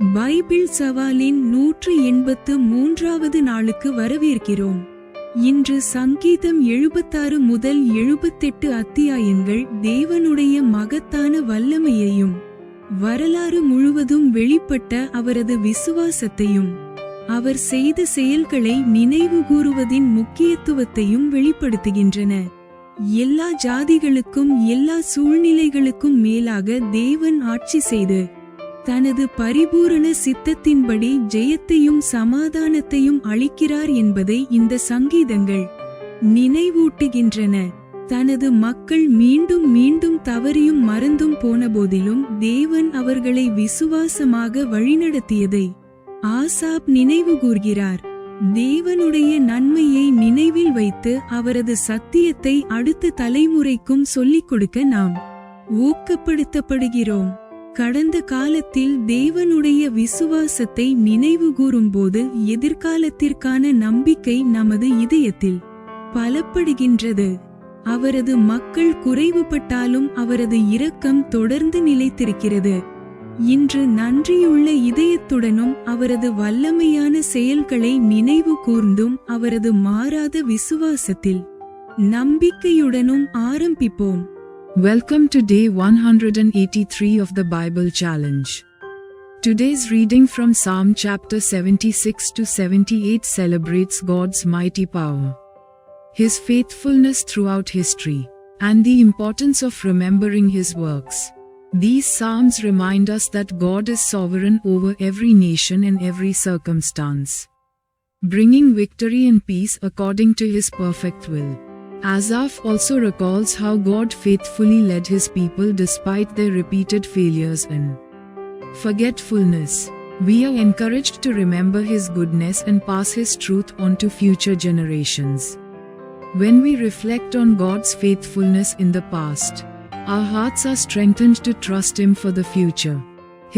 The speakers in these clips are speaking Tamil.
பைபிள் சவாலின் 183வது நாளுக்கு வரவேற்கிறோம். இன்று சங்கீதம் 76 முதல் 78 அத்தியாயங்கள் தேவனுடைய மகத்தான வல்லமையையும் வரலாறு முழுவதும் வெளிப்பட்ட அவரது விசுவாசத்தையும் அவர் செய்த செயல்களை நினைவு கூறுவதின் முக்கியத்துவத்தையும் வெளிப்படுத்துகின்றன. எல்லா ஜாதிகளுக்கும் எல்லா சூழ்நிலைகளுக்கும் மேலாக தேவன் ஆட்சி செய்து தனது பரிபூரண சித்தத்தின்படி ஜெயத்தையும் சமாதானத்தையும் அளிக்கிறார் என்பதை இந்த சங்கீதங்கள் நினைவூட்டுகின்றன. தனது மக்கள் மீண்டும் மீண்டும் தவறியும் மறந்தும் போனபோதிலும் தேவன் அவர்களை விசுவாசமாக வழிநடத்தியதை ஆசாப் நினைவு கூர்கிறார். தேவனுடைய நன்மையை நினைவில் வைத்து அவரது சத்தியத்தை அடுத்த தலைமுறைக்கும் சொல்லிக் கொடுக்க நாம் ஊக்கப்படுத்தப்படுகிறோம். கடந்த காலத்தில் தேவனுடைய விசுவாசத்தை நினைவு கூறும்போது எதிர்காலத்திற்கான நம்பிக்கை நமது இதயத்தில் பலப்படுகின்றது. அவரது மக்கள் குறைவுபட்டாலும் அவரது இரக்கம் தொடர்ந்து நிலைத்திருக்கிறது. இன்று நன்றியுள்ள இதயத்துடனும் அவரது வல்லமையான செயல்களை நினைவு கூர்ந்தும் அவரது மாறாத விசுவாசத்தில் நம்பிக்கையுடனும் ஆரம்பிப்போம். Welcome to day 183 of the Bible Challenge. Today's reading from Psalm chapter 76 to 78 celebrates God's mighty power, His faithfulness throughout history, and the importance of remembering His works. These psalms remind us that God is sovereign over every nation and every circumstance, bringing victory and peace according to His perfect will. Asaph also recalls how God faithfully led His people despite their repeated failures and forgetfulness. We are encouraged to remember His goodness and pass His truth on to future generations. When we reflect on God's faithfulness in the past, our hearts are strengthened to trust Him for the future.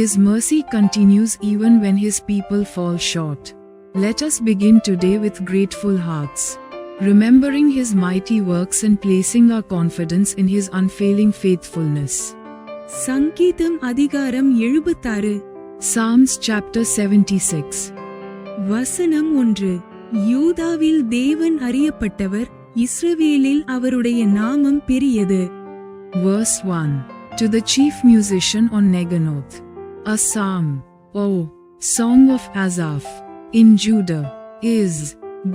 His mercy continues even when His people fall short. Let us begin today with grateful hearts, remembering His mighty works and placing our confidence in His unfailing faithfulness. சங்கீதம் அதிகாரம் 76. Psalms chapter 76. வசனம் 1. யூதாவில் தேவன் அறியப்பட்டவர், இஸ்ரவேலில் அவருடைய நாமம் பெரியது. Verse 1. To the chief musician on Neganoth. A psalm, O song of Asaph. In Judah is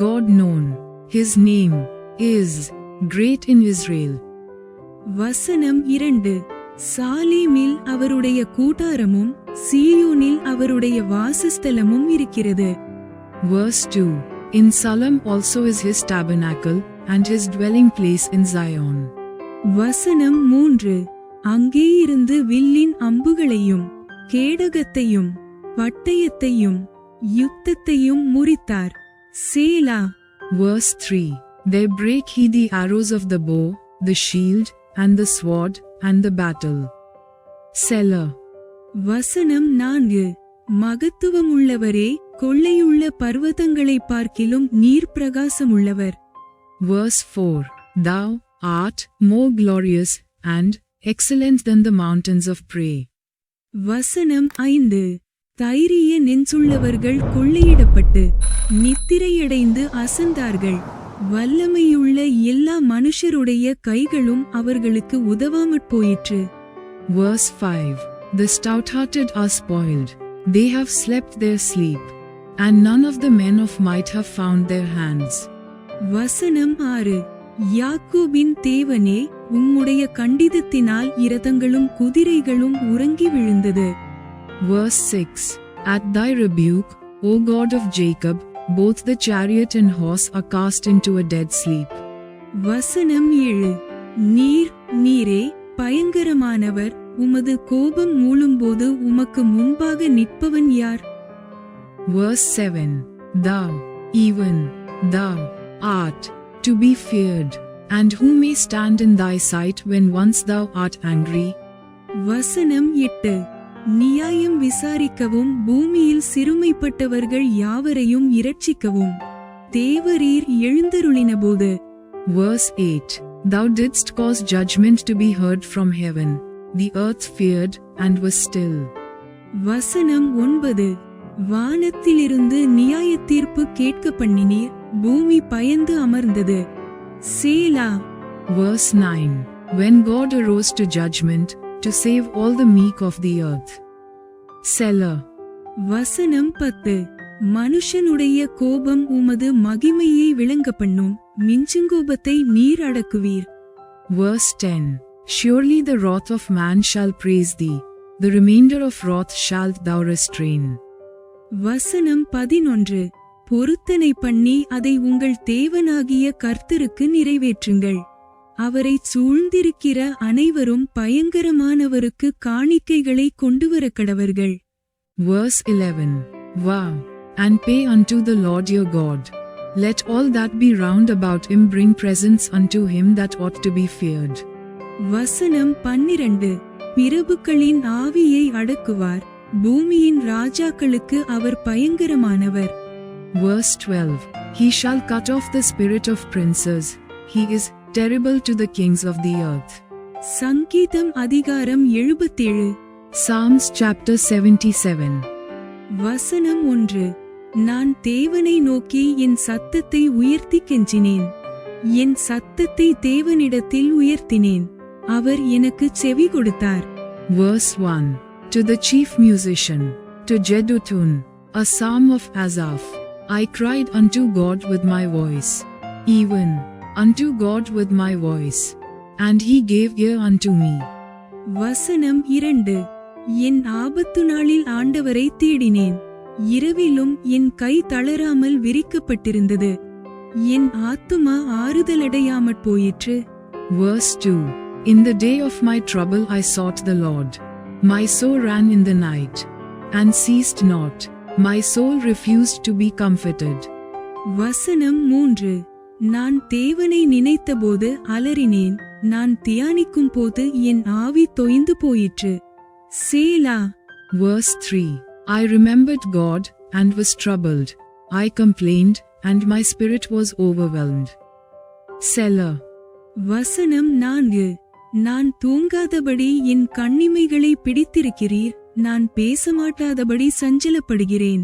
God known. His name is great in Israel. வசனம் 2. சாலேமில் அவருடைய கூடாரமும் சீயோனில் அவருடைய வாசஸ்தலமும் இருக்கிறது. Verse 2. In Salem also is His tabernacle, and His dwelling place in Zion. வசனம் 3. அங்கே இருந்து வில்லின் அம்புகளையும் கேடகத்தையும் பட்டயத்தையும் யுத்தத்தையும் முறித்தார். சேலா. Verse 3. There break He the arrows of the bow, the shield, and the sword, and the battle. Selah. வசனம் 4. மகத்துவமுள்ளவரே, கொள்ளையுள்ள பர்வதங்களை பார்க்கிலும் நீர் பிரகாசமுள்ளவர். Verse 4. Thou art more glorious and excellent than the mountains of prey. வசனம் 5. தைரிய நெஞ்சுள்ளவர்கள் கொள்ளையிடப்பட்டு நித்திரையடைந்து அசந்தார்கள். வல்லமையுள்ள எல்லா மனுஷருடைய கைகளும் அவர்களுக்கு உதவாமற் போயிற்று. Verse 5. The stout-hearted are spoiled. They have slept their sleep, and none of the men of might have found their hands. வசனம் 6. யாக்கோபின் தேவனே, உம்முடைய கண்டிதத்தினால் இரதங்களும் குதிரைகளும் உறங்கி விழுந்தது. Verse 6. At thy rebuke, O God of Jacob, both the chariot and horse are cast into a dead sleep. வசனம் 7. நீரே பயங்கரமானவர், உமது கோபம் மூளும்போது உமக்கு முன்பாக நிற்பவன் யார்? Verse 7. Thou, even thou, art to be feared, and who may stand in thy sight when once thou art angry? வசனம் 8. நியாயம் விசாரிக்கவும் பூமியில் சிறுமைப்பட்டவர்கள் யாவரையும் இரட்சிக்கவும் தேவரீர் எழுந்தருளினபோது. Verse 8. Thou didst cause judgment to be heard from heaven. The earth feared and was still. வசனம் 9. வானத்திலிருந்து நியாயத் தீர்ப்பு கேட்க பண்ணினீர், பூமி பயந்து அமர்ந்தது. சேலா. Verse 9. When God arose to judgment, to save all the meek of the earth. Selah. வசனம் 10. மனுஷனுடைய கோபம் உமது மகிமையை விளங்க பண்ணும், மிஞ்சுங்கோபத்தை நீர் அடக்குவீர். Verse 10. Surely the wrath of man shall praise thee, the remainder of wrath shalt thou restrain. வசனம் 11. பொருத்தனை பண்ணி அதை உங்கள் தேவனாகிய கர்த்தருக்கு நிறைவேற்றுங்கள். அவரை சூழ்ந்திருக்கிற அனைவரும் பயங்கரமானவருக்கு காணிக்கைகளை கொண்டுவர கடவர்கள். Verse 11. Vow, and pay unto the Lord your God. Let all that be round about him bring presents unto him that ought to be feared. வசனம் 12. பிரபுக்களின் ஆவியை அடக்குவார், பூமியின் ராஜாக்களுக்கு அவர் பயங்கரமானவர். Verse 12. He shall cut off the spirit of princes, he is terrible to the kings of the earth. சங்கீதம் அதிகாரம் 77. Psalms chapter 77. வசனம் 1. நான் தேவனை நோக்கி என் சத்தத்தை உயர்த்தி கெஞ்சினேன், என் சத்தத்தை தேவனிடத்தில் உயர்த்தினேன், அவர் எனக்கு செவி கொடுத்தார். Verse 1. To the chief musician, to Jeduthun, a psalm of Asaph, I cried unto God with my voice, even unto God with my voice, and he gave ear unto me. வசனம் 2. என் ஆபத்து நாளில் ஆண்டவரை தேடினேன், இரவிலும் என் கை தளராமல் விரிக்கப்பட்டிருந்தது, என் ஆத்துமா ஆறுதலடையாமற் போயிற்று. Verse 2. In the day of my trouble I sought the Lord. My soul ran in the night, and ceased not. My soul refused to be comforted. வசனம் 3. நான் தேவனை நினைத்தபோது அலறினேன், நான் தியானிக்கும் போது என் ஆவி தொய்ந்து போயிற்று. சேலா. Verse 3. I remembered God, and was troubled. I complained, and my spirit was overwhelmed. Selah. வசனம் 4. நான் தூங்காதபடி என் கண்ணிமைகளை பிடித்திருக்கிறீர், நான் பேசமாட்டாதபடி சஞ்சலப்படுகிறேன்.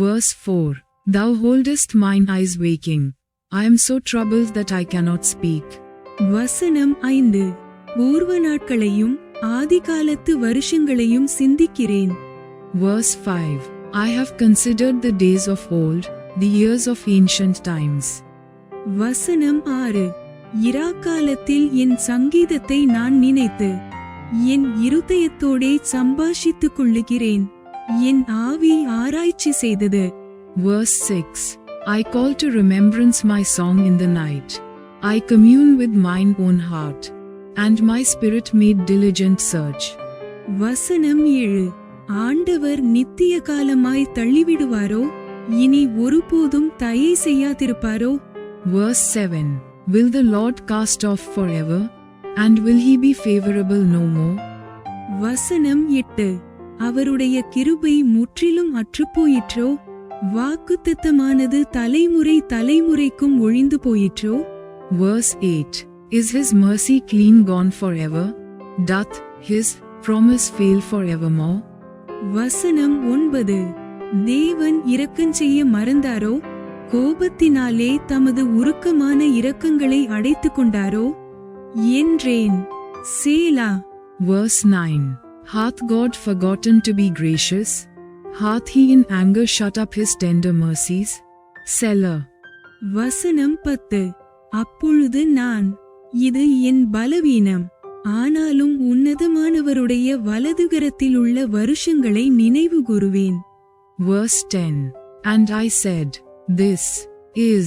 Verse 4. Thou holdest mine eyes waking. I am so troubled that I cannot speak. வசனம் 5. பூர்வ நாட்களையும் ஆதிகாலத்து வருஷங்களையும் சிந்திக்கிறேன். Verse 5. I have considered the days of old, the years of ancient times. வசனம் 6. இராக்காலத்தில் என் சங்கீதத்தை நான் நினைத்து, என் இருதயத்தோடே சம்பாஷித்துக் கொள்ளுகிறேன், என் ஆவி ஆராய்ச்சி செய்தது. Verse 6. I call to remembrance my song in the night. I commune with mine own heart, and my spirit made diligent search. வசனம் 7. ஆண்டவர் நித்திய காலமாய் தள்ளிவிடுவாரோ, இனி ஒருபோதும் தயை செய்யாதிருப்பாரோ. Verse 7. Will the Lord cast off forever, and will he be favorable no more? வசனம் 8. அவருடைய கிருபை முற்றிலும் அற்றுப்போயிற்றோ, வாக்குத்தத்தமானது தலைமுறை தலைமுறைக்கும் ஒழிந்து போயிற்றோ. Verse 8. Is his mercy clean gone forever? Doth his promise fail forevermore? வசனம் 9. தேவன் இரக்கஞ்செய்ய மறந்தாரோ, கோபத்தினாலே தமது உருக்கமான இரக்கங்களை அடைத்துக் கொண்டாரோ என்றேன். சேலா. Verse 9. Hath God forgotten to be gracious? Hath he in anger shut up his tender mercies? Selah. வசனம் 10. அப்பொழுது நான், இது என் பலவீனம், ஆனாலும் உன்னதமானவருடைய வலதுகரத்தில் உள்ள வருஷங்களை நினைவு கூறுவேன். Verse 10. And I said, This is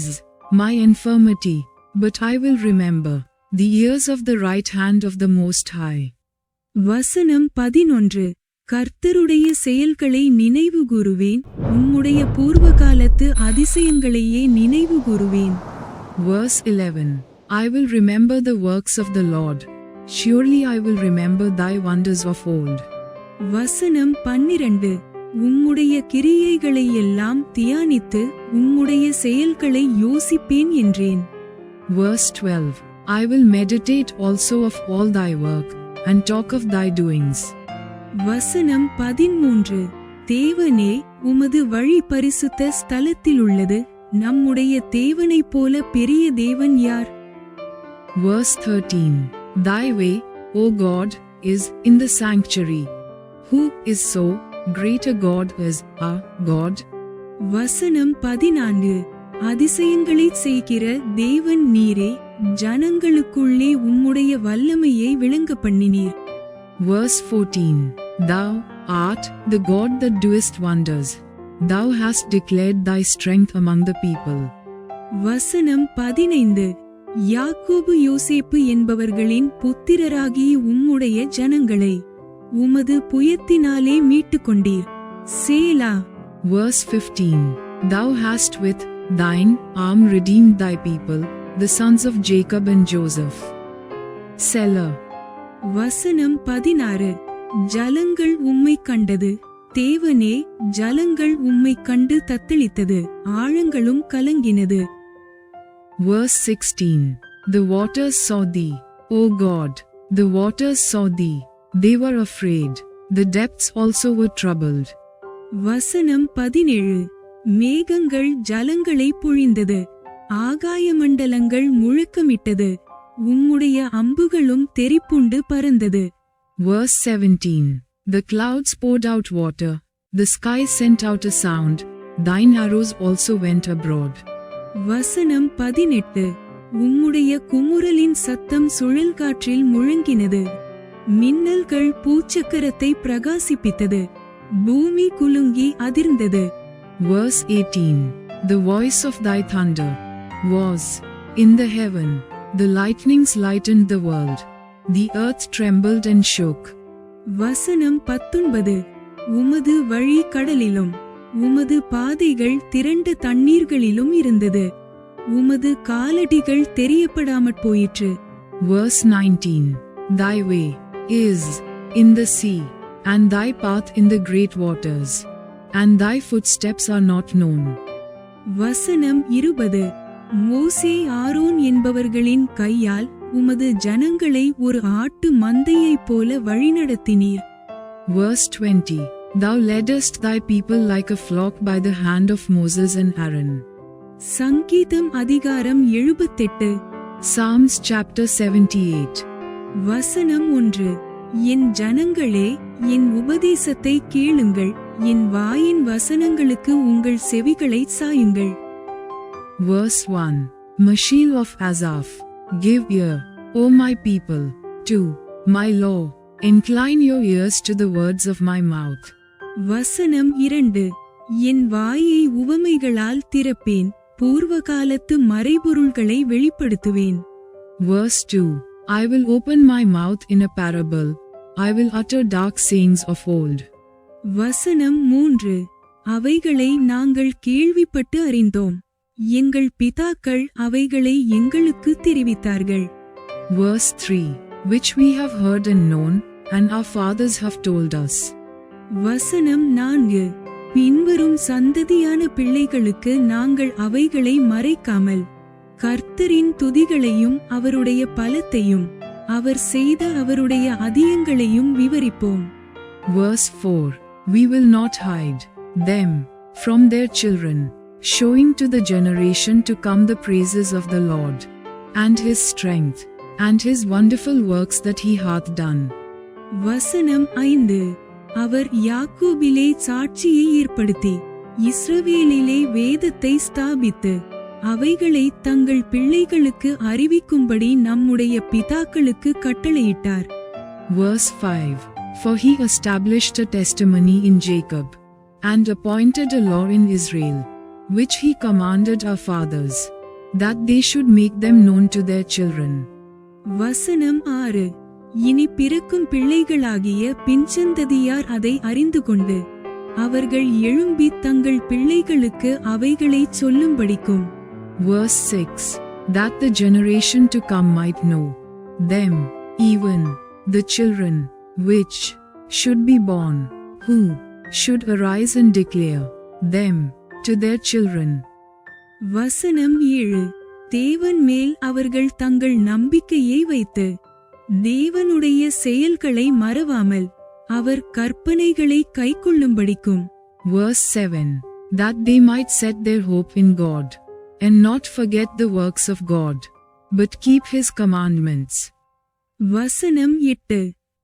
my infirmity, but I will remember the years of the right hand of the Most High. வசனம் 11. கர்த்தருடைய செயல்களை நினைவு கூறுவேன், உம்முடைய பூர்வகாலத்து அதிசயங்களையே நினைவு கூறுவேன். Verse 11. I will remember the works of the Lord. Surely I will remember thy wonders of old. வசனம் 12. உம்முடைய கிரியைகளை எல்லாம் தியானித்து உம்முடைய செயல்களை யோசிப்பேன் என்றேன். Verse 12. I will meditate also of all thy work, and talk of thy doings. வசனம் 13. தேவனே, உமது வழி பரிசுத்த ஸ்தலத்தில் உள்ளது. நம்முடைய தேவனைப் போல பெரிய தேவன் யார்? Verse 13. Thy way, O God, is in the sanctuary. Who is so great a God as our God? வசனம் 14. அதிசயங்களைச் செய்கிற தேவன் நீரே, ஜனங்களுக்குள்ளே உம்முடைய வல்லமையை விளங்க பண்ணினீர். Verse 14. Thou art the God that doest wonders. Thou hast declared thy strength among the people. வசனம் 15. யாக்கோபு யோசேப்பு என்பவர்களின் புத்திரராகிய உம்முடைய ஜனங்களை உமது புயத்தினாலே மீட்டுக்கொண்டீர். சேலா. Verse 15. Thou hast with thine arm redeemed thy people, the sons of Jacob and Joseph. Selah. வசனம் 16. ஜலங்கள் உம்மை கண்டது. தேவனே, ஜலங்கள் உம்மை கண்டு தத்தளித்தது. ஆழங்களும் கலங்கினது. Verse 16. The waters saw thee, O God, the waters saw thee. They were afraid. The depths also were troubled. வசனம் 17. மேகங்கள் ஜலங்களை பொழிந்தது. ஆகாய மண்டலங்கள் முழக்கமிட்டது. உம்முடைய அம்புகளும் தெறிப்புண்டு பறந்தது. Verse 17. The clouds poured out water. The sky sent out a sound. Thine arrows also went abroad. வசனம் 18. உம்முடைய குமுறலின் சத்தம் சுழல் காற்றில் முழங்கினது. மின்னல்கள் பூச்சக்கரத்தை பிரகாசிப்பித்தது. பூமி குலுங்கி அதிர்ந்தது. Verse 18. The voice of thy thunder was in the heaven. The lightnings lightened the world. The earth trembled and shook. வசனம் 19. உமது வழி கடலிலும் உமது பாதைகள் திரண்ட தண்ணீர்களிலும் இருந்தது. உமது காலடிகள் தெரியப்படாமற் போயிற்று. Verse 19. Thy way is in the sea, and thy path in the great waters, and thy footsteps are not known. வசனம் 20. மோசே ஆரோன் என்பவர்களின் கையால் உமது ஜனங்களை ஒரு ஆட்டு மந்தையைப் போல வழிநடத்தினீர். Verse 20. Thou leddest thy people like a flock by the hand of Moses and Aaron. சங்கீதம் அதிகாரம் 78. Psalms chapter 78. வசனம் 1. என் ஜனங்களே, என் உபதேசத்தை கேளுங்கள். என் வாயின் வசனங்களுக்கு உங்கள் செவிகளை சாயுங்கள். Verse 1. Mashil of Asaph. Give ear, O my people, to my law. Incline your ears to the words of my mouth. வசனம் 2. என் வாயை உவமைகளால் திறப்பேன். பூர்வகாலத்து மறைபொருள்களை வெளிப்படுத்துவேன். Verse 2. I will open my mouth in a parable. I will utter dark sayings of old. வசனம் 3. அவைகளை நாங்கள் கேள்விப்பட்டு அறிந்தோம். எங்கள் பிதாக்கள் அவைகளை எங்களுக்கு தெரிவித்தார்கள். Verse 3. Which we have heard and known, and our fathers have told us. வசனம் 4. பின்வரும் சந்ததியான பிள்ளைகளுக்கு நாங்கள் அவைகளை மறைக்காமல் கர்த்தரின் துதிகளையும் அவருடைய பலத்தையும் அவர் செய்த அவருடைய அதியங்களையும் விவரிப்போம். Verse 4. We will not hide them from their children, showing to the generation to come the praises of the Lord, and his strength, and his wonderful works that he hath done. வசனம் 5. அவர் யாக்கோபிலே சாட்சியை ஏற்படுத்தி இஸ்ரவேலிலே வேதத்தை ஸ்தாபித்து அவைகளை தங்கள் பிள்ளைகளுக்கு அறிவிக்கும்படி நம்முடைய பிதாக்களுக்கு கட்டளையிட்டார். Verse 5. For he established a testimony in Jacob, and appointed a law in Israel, which he commanded our fathers, that they should make them known to their children. வசனம் 6. இனி பிறக்கும் பிள்ளைகளாகிய பின்சந்ததியார் அதை அறிந்து கொண்டு அவர்கள் எழும்பி தங்கள் பிள்ளைகளுக்கு அவைகளை சொல்லும்படிக்கும். Verse 6. That the generation to come might know them, even the children which should be born, who should arise and declare them to their children. வசனம் 7. தேவன் மேல் அவர்கள் தங்கள் நம்பிக்கையை வைத்து தேவனுடைய செயல்களை மறவாமல் அவர் கற்பனைகளை கைக்கொள்ளும்படிக்கும். Verse 7. That they might set their hope in God, and not forget the works of God, but keep his commandments. வசனம் 8.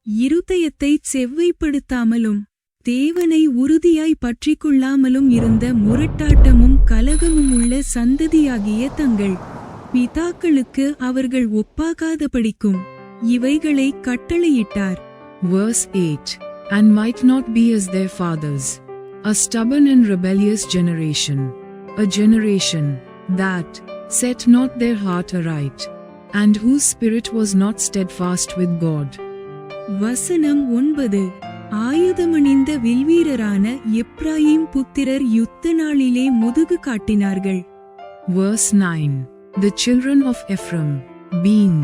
இருதயத்தை செவ்வைப்படுத்தாமலும் தேவனை உறுதியாய் பற்றிக்கொள்ளாமலும் இருந்த முரட்டாட்டமும் கலகமும் உள்ள சந்ததியாகிய தங்கள் பிதாக்களுக்கு அவர்கள் ஒப்பாகாதபடிக்கும் இவைகளை கட்டளையிட்டார். Verse 8. And might not be as their fathers, a stubborn and rebellious generation, a generation that set not their heart aright, and whose spirit was not steadfast with God. வசனம் 9. ஆயுதமணிந்த வில்வீரரான எப்ராயிம் புத்திரர் யுத்த நாளிலே முதுகு காட்டினார்கள். Verse 9. The children of Ephraim, being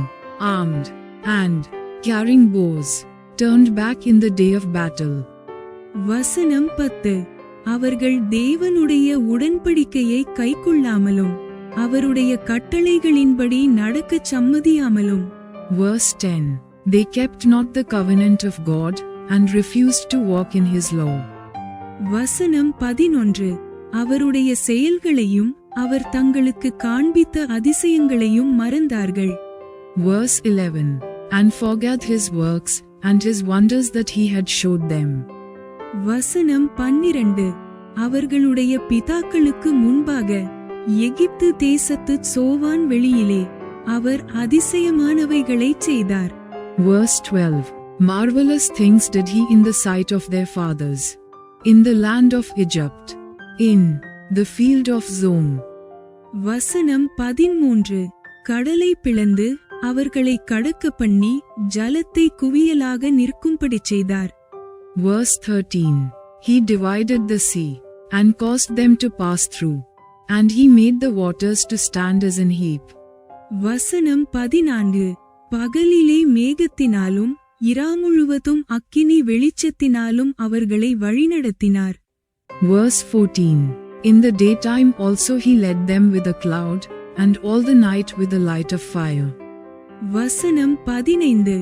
armed and carrying bows, turned back in the day of battle. வசனம் 10. அவர்கள் தேவனுடைய உடன்படிக்கையை கைக்கொள்ளாமலும் அவருடைய கட்டளைகளின்படி நடக்கச் சம்மதியாமலும். Verse 10. They kept not the covenant of God, and refused to walk in his law. வசனம் 11. அவருடைய செயல்களையும் அவர் தங்களுக்கு காண்பித்த அதிசயங்களையும் மறந்தார்கள். Verse 11. And forgot his works, and his wonders that he had showed them. வசனம் 12. அவர்களுடைய பிதாக்களுக்கு முன்பாக எகிப்து தேசத்து சோவான் வெளியிலே அவர் அதிசயமானவைகளை செய்தார். Verse 12. Marvelous things did he in the sight of their fathers, in the land of Egypt, in the field of Zoan. வசனம் 13. கடலை பிளந்து அவர்களை கடக்க பண்ணி ஜலத்தை குவியலாக நிற்கும்படி செய்தார். Verse 13. He divided the sea, and caused them to pass through, and he made the waters to stand as an heap. வசனம் 14. பகலிலே மேகத்தினாலும் இராமுழுவதும் அக்கினி வெளிச்சத்தினாலும் அவர்களை வழிநடத்தினார். Verse 14. In the daytime also he led them with a cloud, and all the night with a light of fire. வசனம் 15.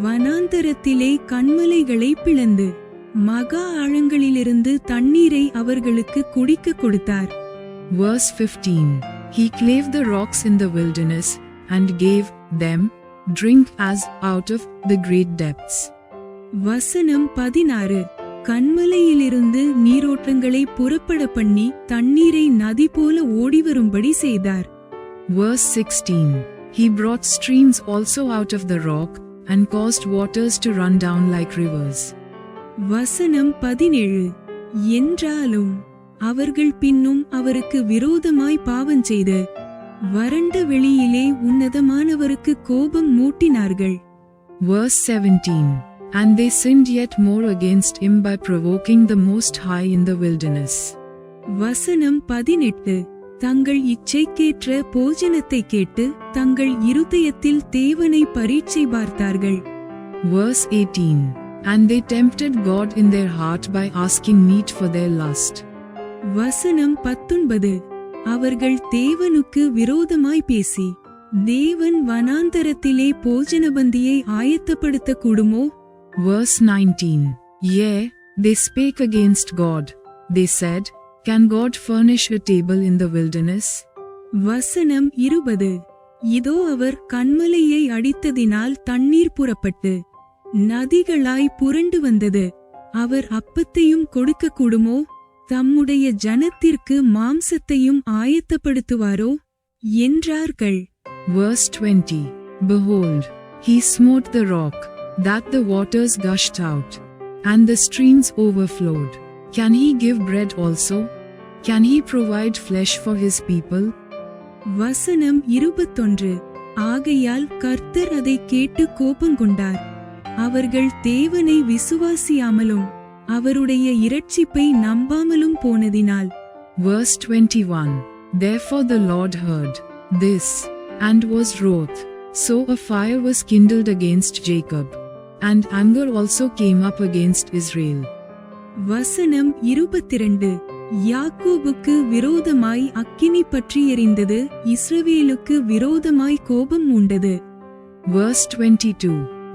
வனாந்தரத்திலே கன்மலைகளை பிளந்து மகா ஆழங்களிலிருந்து தண்ணீரை அவர்களுக்கு குடிக்க கொடுத்தார். Verse 15. He clave the rocks in the wilderness, and gave them drink as out of the great depths. வசனம் 16. கன்மலையிலிருந்து நீரோட்டங்களை புறப்பட பண்ணி தண்ணீரை நதி போல ஓடிவரும்படி செய்தார். Verse 16. He brought streams also out of the rock, and caused waters to run down like rivers. வசனம் 17. என்றாலும் அவர்கள் பின்னும் அவருக்கு விரோதமாய் பாவம் செய்து வறண்ட வெளியிலே உன்னதமானவருக்கு கோபம் மூட்டினார்கள். Verse 17. And they sinned yet more against him by provoking the Most High in the wilderness. வசனம் 18. தங்கள் இச்சைக்கேற்ற போஜனத்தை கேட்டு தங்கள் இருதயத்தில் தேவனை பரீட்சை பார்த்தார்கள். Verse 18. And they tempted God in their heart by asking meat for their lust. வசனம் 19. அவர்கள் தேவனுக்கு விரோதமாய் பேசி தேவன் வனாந்தரத்திலே போஜனபந்தியை ஆயத்தப்படுத்த கூடுமோ? Verse 19. Yea, they spake against God. They said, Can God furnish a table in the wilderness? வசனம் 20. இதோ அவர் கன்மலையை அடித்ததினால் தண்ணீர் புறப்பட்டு நதிகளாய் புரண்டு வந்தது. அவர் அப்பத்தையும் கொடுக்க கூடுமோ? தம்முடைய ஜனத்திற்கு மாம்சத்தையும் ஆயத்தப்படுத்துவாரோ என்றார்கள். Verse 20. Behold, he smote the rock, that the waters gushed out, and the streams overflowed. Can he give bread also? Can he provide flesh for his people? வசனம் 21. ஆகையால் கர்த்தர் அதை கேட்டு கோபங்கொண்டார். அவர்கள் தேவனை விசுவாசியாமலும் அவருடைய இரட்சிப்பை நம்பாமலும் போனதினால். Verse 21. Therefore the Lord heard this, and was wroth. So a fire was kindled against Jacob, and anger also came up against Israel. வசனம் 22. யாக்கோபுக்கு விரோதமாய் அக்கினி பற்றி எரிந்தது, இஸ்ரவேலுக்கு விரோதமாய் கோபம் உண்டது. Verse 22.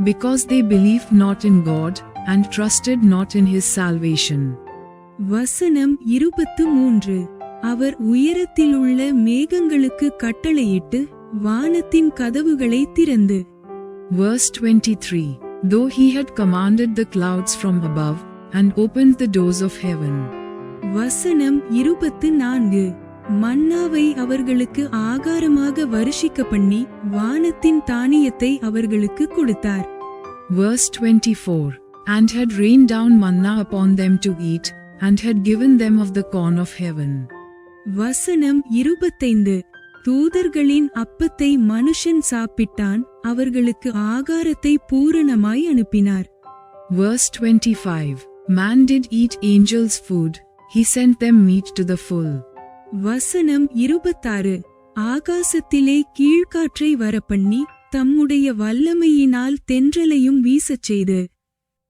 Because they believed not in God, and trusted not in his salvation. வசனம் 23. அவர் உயரத்திலுள்ள மேகங்களுக்கு கட்டளையிட்டு வானத்தின் கதவுகளை திறந்து. Verse 23. Though he had commanded the clouds from above, and opened the doors of heaven. வசனம் 24. மன்னாவை அவர்களுக்கு ஆகாரமாக வருஷிக்க பண்ணி வானத்தின் தானியத்தை அவர்களுக்கு கொடுத்தார். Verse 24. And had rained down manna upon them to eat, and had given them of the corn of heaven. வசனம் 25. தூதர்களின் அப்பத்தை மனுஷன் சாப்பிட்டான், அவர்களுக்கு ஆகாரத்தை பூரணமாய் அனுப்பினார். Verse 25. Man did eat angels' food, he sent them meat to the full. வசனம் 26. ஆகாசத்திலே கீழ்காற்றை வரப்பண்ணி தம்முடைய வல்லமையினால் தென்றலையும் வீசச் செய்து.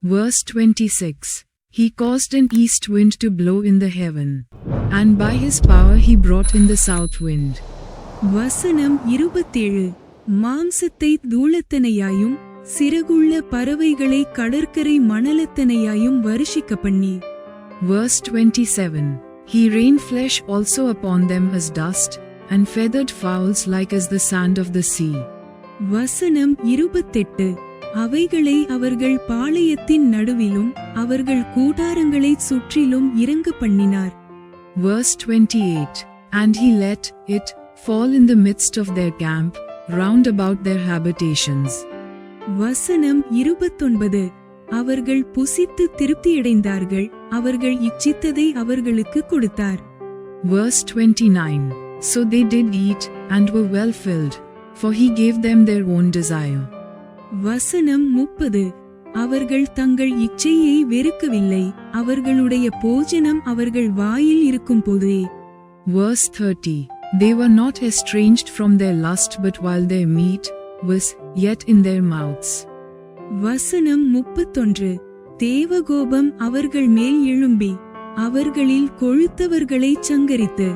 Verse 26. He caused an east wind to blow in the heaven, and by his power he brought in the south wind. வசனம் 27. மாம்சத்தை தூளத்தனையாயும் சிறகுள்ள பறவைகளை கடற்கரை மணலத்தனையாயும் வருஷிக்க பண்ணி. Verse 27. He rained flesh also upon them as dust, and feathered fowls like as the sand of the sea. வசனம் 28. அவைகளை அவர்கள் பாளையத்தின் நடுவிலும் அவர்கள் கூடாரங்களை சுற்றிலும் இறங்க பண்ணினார். Verse 28. And he let it fall in the midst of their camp, round about their habitations. வசனம் 29. அவர்கள் புசித்து திருப்தியடைந்தார்கள், அவர்கள் இச்சித்ததை அவர்களுக்கு கொடுத்தார். Verse 29. So they did eat, and were well filled, for he gave them their own desire. வசனம் 30. அவர்கள் தங்கள் இச்சையை வெறுக்கவில்லை, அவர்களுடைய போஜனம் அவர்கள் வாயில் இருக்கும் போதே. Verse 30. They were not estranged from their lust, but while their meat was yet in their mouths. வசனம் 31. தேவகோபம் அவர்கள் மேல் எழும்பி அவர்களில் கொழுத்தவர்களை சங்கரித்து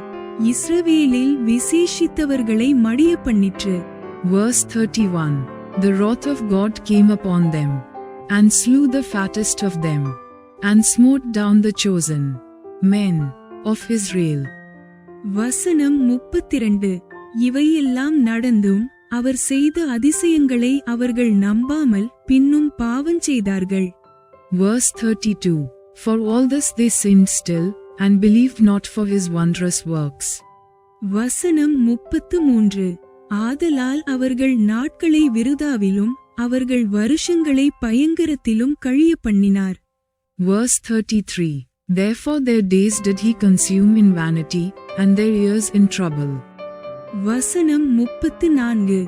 இஸ்ரவேலில் விசேஷித்தவர்களை மடிய பண்ணிற்று. Verse 31. The wrath of God came upon them, and slew the fattest of them, and smote down the chosen men of Israel. வசனம் 32. இவையெல்லாம் நடந்தும் அவர் செய்த அதிசயங்களை அவர்கள் நம்பாமல் பின்னும் பாவம் செய்தார்கள். Verse 32. For all this they sinned still, and believed not for his wondrous works. வசனம் 33. ஆதலால் அவர்கள் நாட்களை விருதாவிலும் அவர்கள் வருஷங்களை பயங்கரத்திலும் கழிய பண்ணினார். Verse 33. Therefore their days did he consume in vanity, and their years in trouble. வசனம் 34.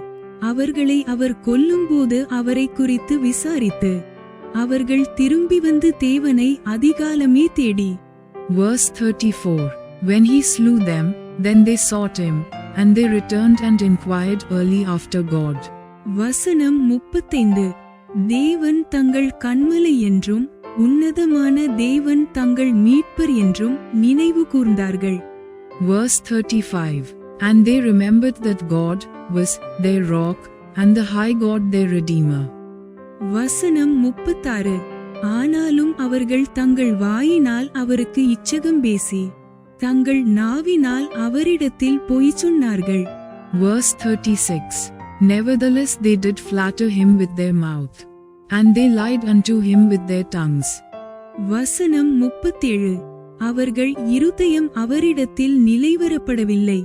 அவர்களை அவர் கொல்லும்போது அவரை குறித்து விசாரித்து அவர்கள் திரும்பி வந்து தேவனை அதிகாலமே தேடி. Verse 34. When he slew them, then they sought him, and they returned and inquired early after God. வசனம் 35. தேவன் தங்கள் கன்மலை என்றும் உன்னதமான தேவன் தங்கள் மீட்பர் என்றும் நினைவு கூர்ந்தார்கள். Verse 35. And they remembered that God was their rock, and the high God their redeemer. வசனம் 36. ஆனாலும் அவர்கள் தங்கள் வாயினால் அவருக்கு இச்சகம் பேசி தங்கள் நாவினால் அவரிடத்தில் பொய் சொன்னார்கள். Verse 36. Nevertheless they did flatter him with their mouth, and they lied unto him with their tongues. வசனம் 37. அவர்கள் இருதயம் அவரிடத்தில் நிலைவரப்படவில்லை,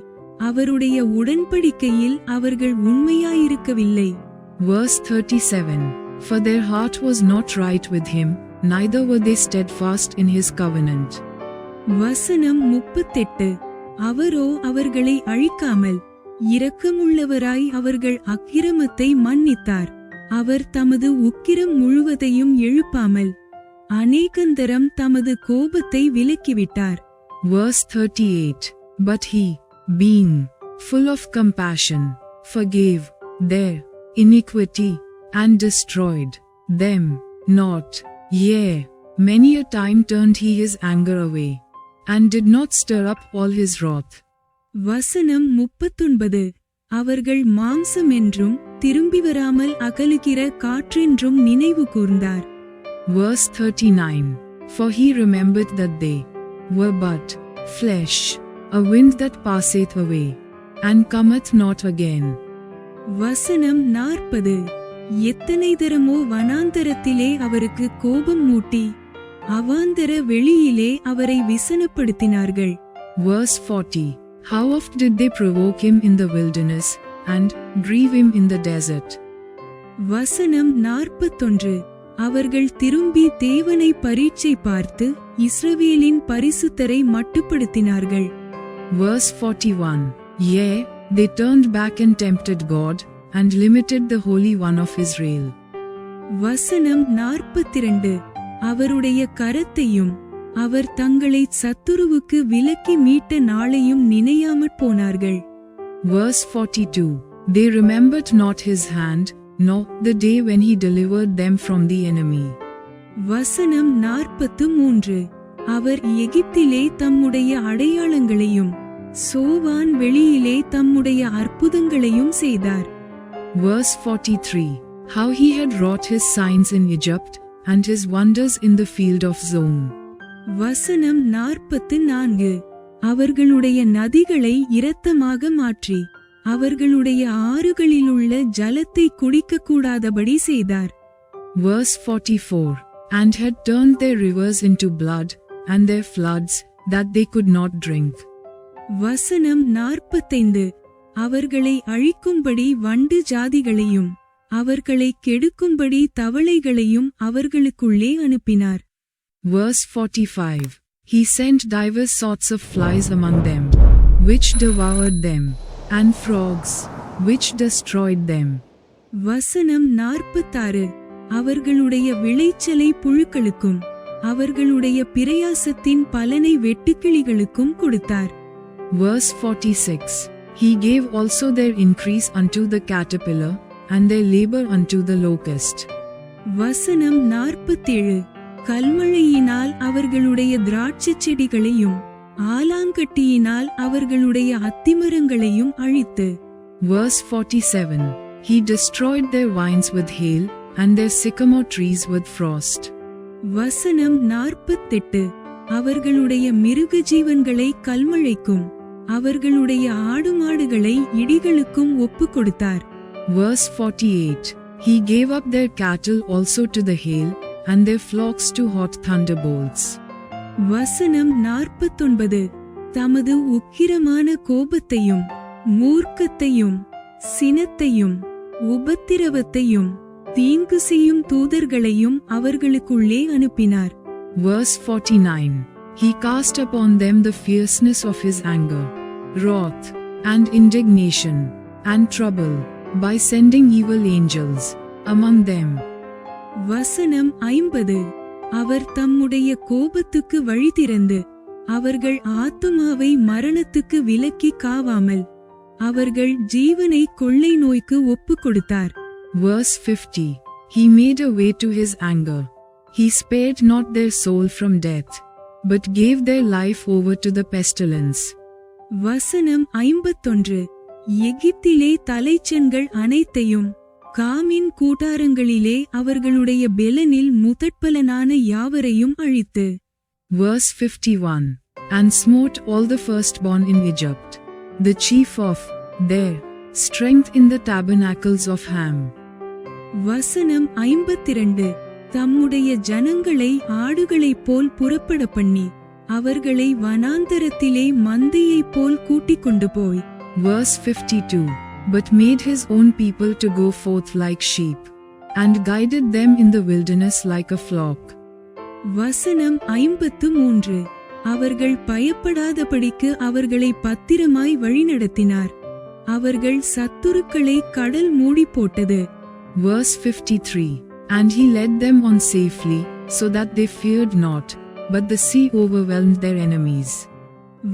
அவருடைய உடன்படிக்கையில் அவர்கள் உண்மையாயிருக்கவில்லை. Verse 37. For their heart was not right with him, neither were they steadfast in his covenant. வசனம் 38. அவரோ அவர்களை அழிக்காமல் இரக்கமுள்ளவராய் அவர்கள் அக்கிரமத்தை மன்னித்தார், அவர் தமது உக்கிரம் முழுவதையும் எழுப்பாமல் அநேகந்தரம் தமது கோபத்தை விலக்கிவிட்டார். Verse 38. But he, being full of compassion, forgave their iniquity, and destroyed them not. Yea, many a time turned he his anger away, and did not stir up all his wrath. வசனம் 39. அவர்கள் மாம்சம் என்றும் திரும்பி வராமல் அகலுகிற காற்றென்றும் நினைவு கூர்ந்தார். Verse 39. For he remembered that they were but flesh, a wind that passeth away, and cometh not again. வசனம் 40. எத்தனை தரமோ வனாந்தரத்திலே அவருக்கு கோபம் மூட்டி அவாந்தர வெளியிலே அவரை விசனப்படுத்தினார்கள். Verse 40. How oft did they provoke him in the wilderness, and grieve him in the desert? வசனம் 41. அவர்கள் திரும்பி தேவனை பரீட்சை பார்த்து இஸ்ரவேலின் பரிசுத்தரை மட்டுப்படுத்தினார்கள். Verse 41. Yea, they turned back and tempted God, and limited the Holy One of Israel. வசனம் 42. அவருடைய கரத்தையும் அவர் தங்களை சத்துருவுக்கு விலக்கி மீட்ட நாளையும் நினையாமற் போனார்கள். Verse 42. They remembered not his hand, nor the day when he delivered them from the enemy. வசனம் 43. அவர் எகிப்திலே தம்முடைய அடையாளங்களையும் சோவான் வெளியிலே தம்முடைய அற்புதங்களையும் செய்தார். Verse 43. How he had wrought his signs in Egypt, and his wonders in the field of Zoan. வசனம் 44. அவர்களுடைய நதிகளை இரத்தமாக மாற்றி அவர்களுடைய ஆறுகளிலுள்ள ஜலத்தை குடிக்கக்கூடாதபடி செய்தார். Verse 44. And had turned their rivers into blood, and their floods, that they could not drink. வசனம் 45. அவர்களை அழிக்கும்படி வண்டு ஜாதிகளையும் அவர்களை கெடுக்கும்படி தவளைகளையும் அவர்களுக்குள்ளே அனுப்பினார். Verse 45. He sent divers sorts of flies among them, which devoured them, and frogs, which destroyed them. வசனம் 46. அவர்களுடைய விளைச்சலை புழுக்களுக்கும் அவர்களுடைய பிரயாசத்தின் பலனை வெட்டுக்கிளிகளுக்கும் கொடுத்தார். Verse 46. He gave also their increase unto the caterpillar, and their labor unto the locust. வசனம் 47. கல்மழையினால் அவர்களுடைய திராட்சைச் செடிகளையும் ஆலாங்கட்டியினால் அவர்களுடைய அத்திமரங்களையும் அழித்து. Verse 47. He destroyed their vines with hail, and their sycamore trees with frost. வசனம் 48. அவர்களுடைய மிருக ஜீவன்களை கல்மழைக்கும் அவர்களுடைய ஆடுமாடுகளை இடிகளுக்கும் ஒப்பு கொடுத்தார். Verse 48. He gave up their cattle also to the hail, and their flocks to hot thunderbolts. வசனம் 49. தமது உக்கிரமான கோபத்தையும் மூர்க்கத்தையும் சினத்தையும் உபத்திரவத்தையும் தீங்கு செய்யும் தூதர்களையும் அவர்களுக்குள்ளே அனுப்பினார். Verse 49. He cast upon them the fierceness of his anger, wrath, and indignation, and trouble, by sending evil angels among them. வசனம் 50. அவர் தம்முடைய கோபத்துக்கு வழி திறந்து அவர்கள் ஆத்துமாவை மரணத்துக்கு விலக்கி காவாமல் அவர்கள் ஜீவனை கொள்ளை நோய்க்கு ஒப்பு கொடுத்தார். Verse 50. He made a way to his anger. He spared not their soul from death, but gave their life over to the pestilence. வசனம் 51. எகிப்திலே தலைச்சன்கள் அனைத்தையும் காமின் கூட்டாரங்களிலே அவர்களுடைய பெலனில் முதற்பலனான யாவரையும் அழித்து. Verse 51. And smote all the firstborn in Egypt, the chief of their strength in the tabernacles of Ham. வசனம் 52. தம்முடைய ஜனங்களை ஆடுகளைப் போல் புறப்பட பண்ணி அவர்களை வனாந்தரத்திலே மந்தையைப் போல் கூட்டிக் கொண்டு போய். Verse 52. But made his own people to go forth like sheep, and guided them in the wilderness like a flock. வசனம் 53. அவர்கள் பயப்படாதபடிக்கு அவர்களை பத்திரமாய் வழிநடத்தினார். அவர்கள் சத்துருக்களை கடல் மூடி போட்டது. Verse 53. And he led them on safely, so that they feared not, but the sea overwhelmed their enemies.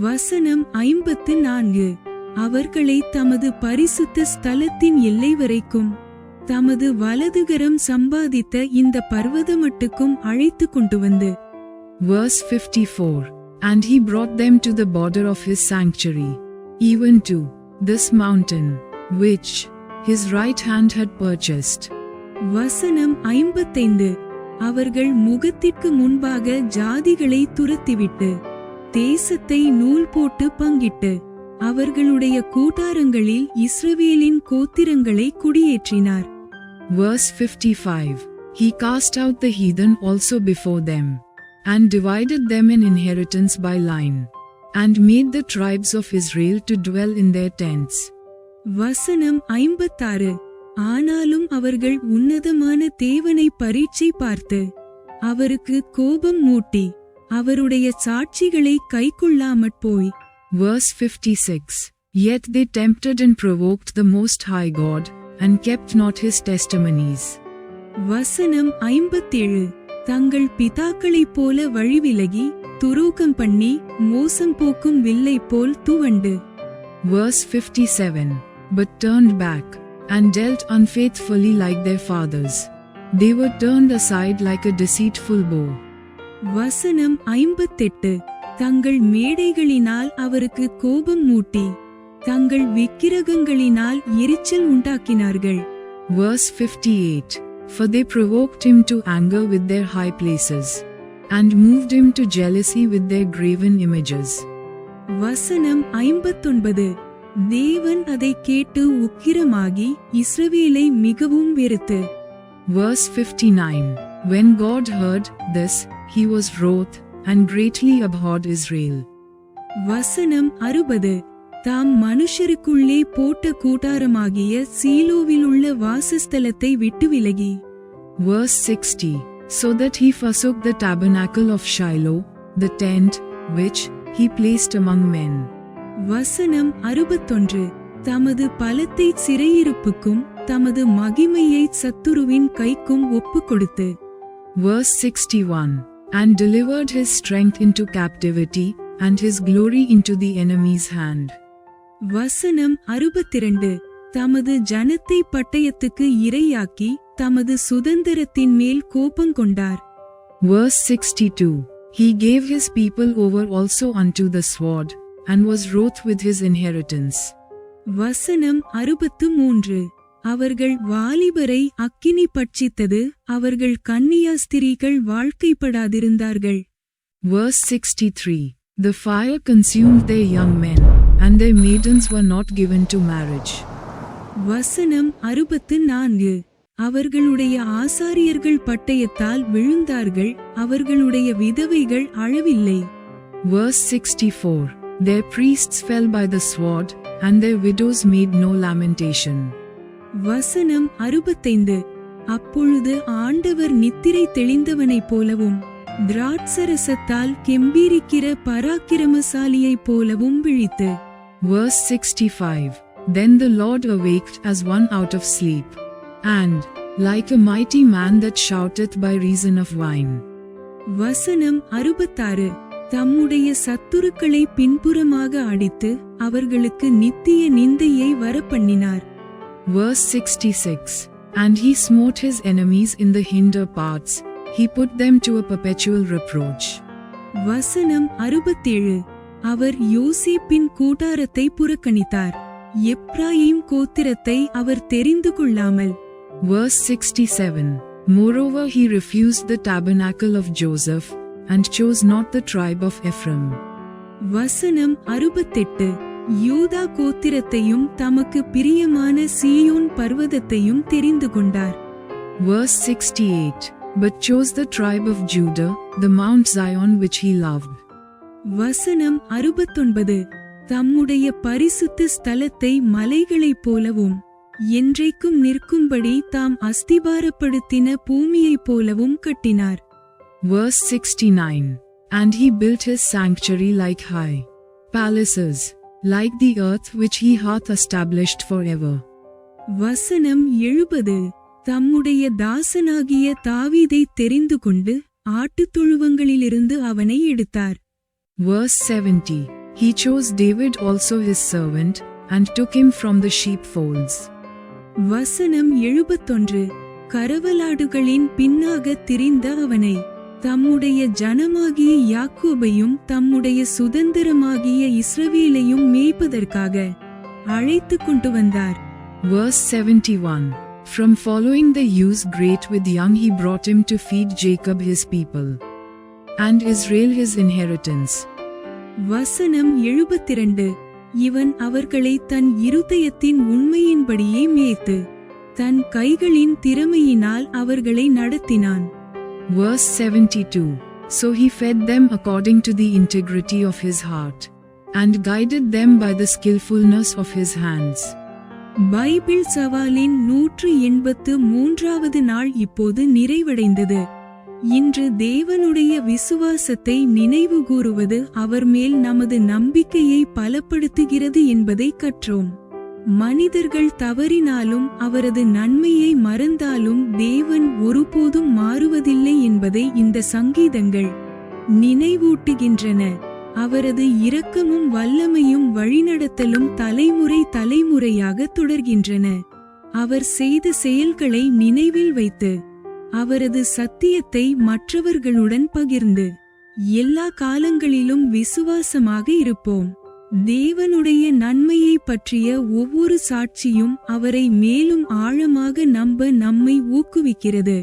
வசனம் 54. அவர்களை தமது பரிசுத்த ஸ்தலத்தின் எல்லை வரைக்கும் தமது வலதுகரம் சம்பாதித்த இந்த பர்வதமட்டுக்கும் அழைத்து கொண்டு வந்து. Verse 54. And he brought them to the border of his sanctuary, even to this mountain, which his right hand had purchased. வசனம் 55. அவர்கள் முகத்திற்கு முன்பாக ஜாதிகளை துரத்திவிட்டு தேசத்தை நூல் போட்டு பங்கிட்டு அவர்களுடைய கூடாரங்களில் இஸ்ரவேலின் கோத்திரங்களை குடியேற்றினார். Verse 55. He cast out the heathen also before them, and divided them in inheritance by line, and made the tribes of Israel to dwell in their tents. வசனம் 56. ஆனாலும் அவர்கள் உன்னதமான தேவனை பரீட்சை பார்த்து அவருக்கு கோபம் மூட்டி அவருடைய சாட்சிகளை கைக்கொள்ளாமற் போய். Verse 56. Yet they tempted and provoked the Most High God, and kept not his testimonies. வசனம் 57. தங்கள் பிதாக்களைப் போல வழிவிலகி துரோகம் பண்ணி மோசம் போக்கும் வில்லை போல் துவண்டு. Verse 57. But turned back, and dealt unfaithfully like their fathers. They were turned aside like a deceitful bow. வசனம் 58. தங்கள் மேடைகளினால் அவருக்கு கோபம் மூட்டி தங்கள் விக்கிரகங்களினால் எரிச்சல் உண்டாக்கினார்கள். Verse 58. For they provoked him to anger with their high places, and moved him to jealousy with their graven images. வசனம் 59. தேவன் அதை கேட்டு உக்கிரமாகி இஸ்ரவேலை மிகவும் வெறுத்து. Verse 59. When God heard this, he was wroth, and greatly abhorred Israel. வசனம் 60. தாம் மனுஷருக்குள்ளே போட்ட கூடாரமாகிய சீலோவிலுள்ள வாசஸ்தலத்தை விட்டு விலகி. Verse 60. So that he forsook the tabernacle of Shiloh, the tent, which he placed among men. வசனம் 61. தமது பலத்தை சிறையிருப்புக்கும் தமது மகிமையை சத்துருவின் கைக்கும் ஒப்பு கொடுத்து. Verse 61. And delivered his strength into captivity, and his glory into the enemy's hand. வசனம் 62. தமது ஜனத்தை பட்டயத்துக்கு இரையாக்கி தமது சுதந்திரத்தின் மேல் கோபங்கொண்டார். Verse 62. He gave his people over also unto the sword, and was wroth with his inheritance. வசனம் 63. அவர்கள் வாலிபரை அக்கினி பட்சித்தது அவர்கள் கன்னியாஸ்திரீகள் வாழ்க்கைப்படாதிருந்தார்கள். Verse 63. The fire consumed their young men, and their maidens were not given to marriage. வசனம் 64. அவர்களுடைய ஆசாரியர்கள் பட்டயத்தால் விழுந்தார்கள் அவர்களுடைய விதவைகள் அழவில்லை. Verse 64. Their priests fell by the sword, and their widows made no lamentation. வசனம் 65. அப்பொழுது ஆண்டவர் நித்திரை தெளிந்தவனைப் போலவும் திராட்சரசத்தால் கெம்பீரிக்கிற பராக்கிரமசாலியைப் போலவும் விழித்து. Verse 65. Then the Lord awaked as one out of sleep, and like a mighty man that shouteth by reason of wine. வசனம் 66. தம்முடைய சத்துருக்களை பின்புறமாக அடித்து அவர்களுக்கு நித்திய நிந்தையை வரப்பண்ணினார். Verse 66. And he smote his enemies in the hinder parts, he put them to a perpetual reproach. வசனம் 67. அவர் யோசேப்பின் கூடாரத்தை புறக்கணித்தார் எப்ராயிம் கோத்திரத்தை அவர் தெரிந்து கொள்ளாமல். Verse 67. Moreover he refused the tabernacle of Joseph, and chose not the tribe of Ephraim. வசனம் 68. யூதா கோத்திரத்தையும் தமக்கு பிரியமான சீயோன் பர்வதத்தையும் தெரிந்து கொண்டார். Verse 68. But chose the tribe of Judah, the Mount Zion which he loved. வசனம் 69. தம்முடைய பரிசுத்த ஸ்தலத்தை மலைகளைப் போலவும் என்றைக்கும் நிற்கும்படி தாம் அஸ்திபாரப்படுத்தின பூமியைப் போலவும் கட்டினார். Verse 69. And he built his sanctuary like high palaces, like the earth which he hath established forever. வசனம் 70. தம்முடைய தாசனாகிய தாவீதை தெரிந்து கொண்டு ஆட்டுத்தொழுவங்களிலிருந்து அவனை எடுத்தார். Verse 70. He chose David also his servant, and took him from the sheepfolds. வசனம் 71. கரவலாடுகளின் பின்னாக திரிந்த அவனை தம்முடைய ஜனமாகிய யாக்கோபையும் தம்முடைய சுதந்திரமாகிய இஸ்ரவேலையும் மேய்ப்பதற்காக அழைத்து கொண்டு வந்தார். Verse 71. From following the ewes great with young, he brought him to feed Jacob his people, and Israel his inheritance. வசனம் 72. இவன் அவர்களை தன் இருதயத்தின் உண்மையின்படியே மேய்த்து தன் கைகளின் திறமையினால் அவர்களை நடத்தினான். Verse 72. So he fed them according to the integrity of his heart, and guided them by the skillfulness of his hands. Bible சவாலின் 183வது நாள் இப்போது நிறைவடைந்தது. இன்று தேவனுடைய விசுவாசத்தை நினைவு கூறுவது அவர் மேல் நமது நம்பிக்கையை பலப்படுத்துகிறது என்பதை கற்றோம். மனிதர்கள் தவறினாலும் அவரது நன்மையை மறந்தாலும் தேவன் ஒருபோதும் மாறுவதில்லை என்பதை இந்த சங்கீதங்கள் நினைவூட்டுகின்றன. அவரது இரக்கமும் வல்லமையும் வழிநடத்தலும் தலைமுறை தலைமுறையாக தொடர்கின்றன. அவர் செய்த செயல்களை நினைவில் வைத்து அவரது சத்தியத்தை மற்றவர்களுடன் பகிர்ந்து எல்லா காலங்களிலும் விசுவாசமாக இருப்போம். தேவனுடைய நன்மையை பற்றிய ஒவ்வொரு சாட்சியும் அவரை மேலும் ஆழமாக நம்ப நம்மை ஊக்குவிக்கிறது.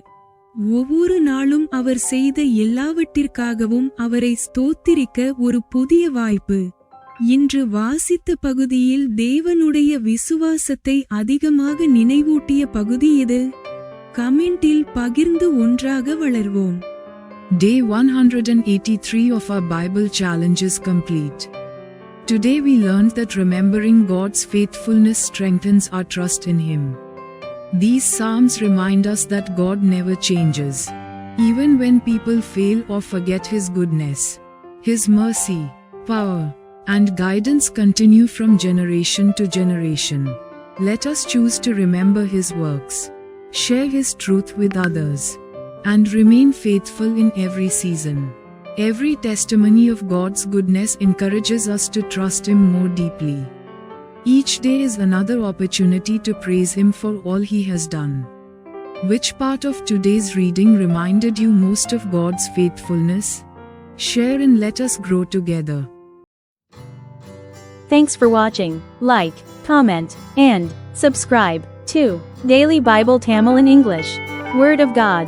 ஒவ்வொரு நாளும் அவர் செய்த எல்லாவற்றிற்காகவும் அவரை ஸ்தோத்திரிக்க ஒரு புதிய வாய்ப்பு. இன்று வாசித்த பகுதியில் தேவனுடைய விசுவாசத்தை அதிகமாக நினைவூட்டிய பகுதி எது? கமெண்டில் பகிர்ந்து ஒன்றாக வளர்வோம். Day 183 of our Bible challenge is complete. Today we learned that remembering God's faithfulness strengthens our trust in Him. These Psalms remind us that God never changes. Even when people fail or forget His goodness, His mercy, power, and guidance continue from generation to generation. Let us choose to remember His works, share His truth with others, and remain faithful in every season. Every testimony of God's goodness encourages us to trust Him more deeply. Each day is another opportunity to praise Him for all He has done. Which part of today's reading reminded you most of God's faithfulness? Share and let us grow together. Thanks for watching. Like, comment, and subscribe to Daily Bible Tamil in English. Word of God.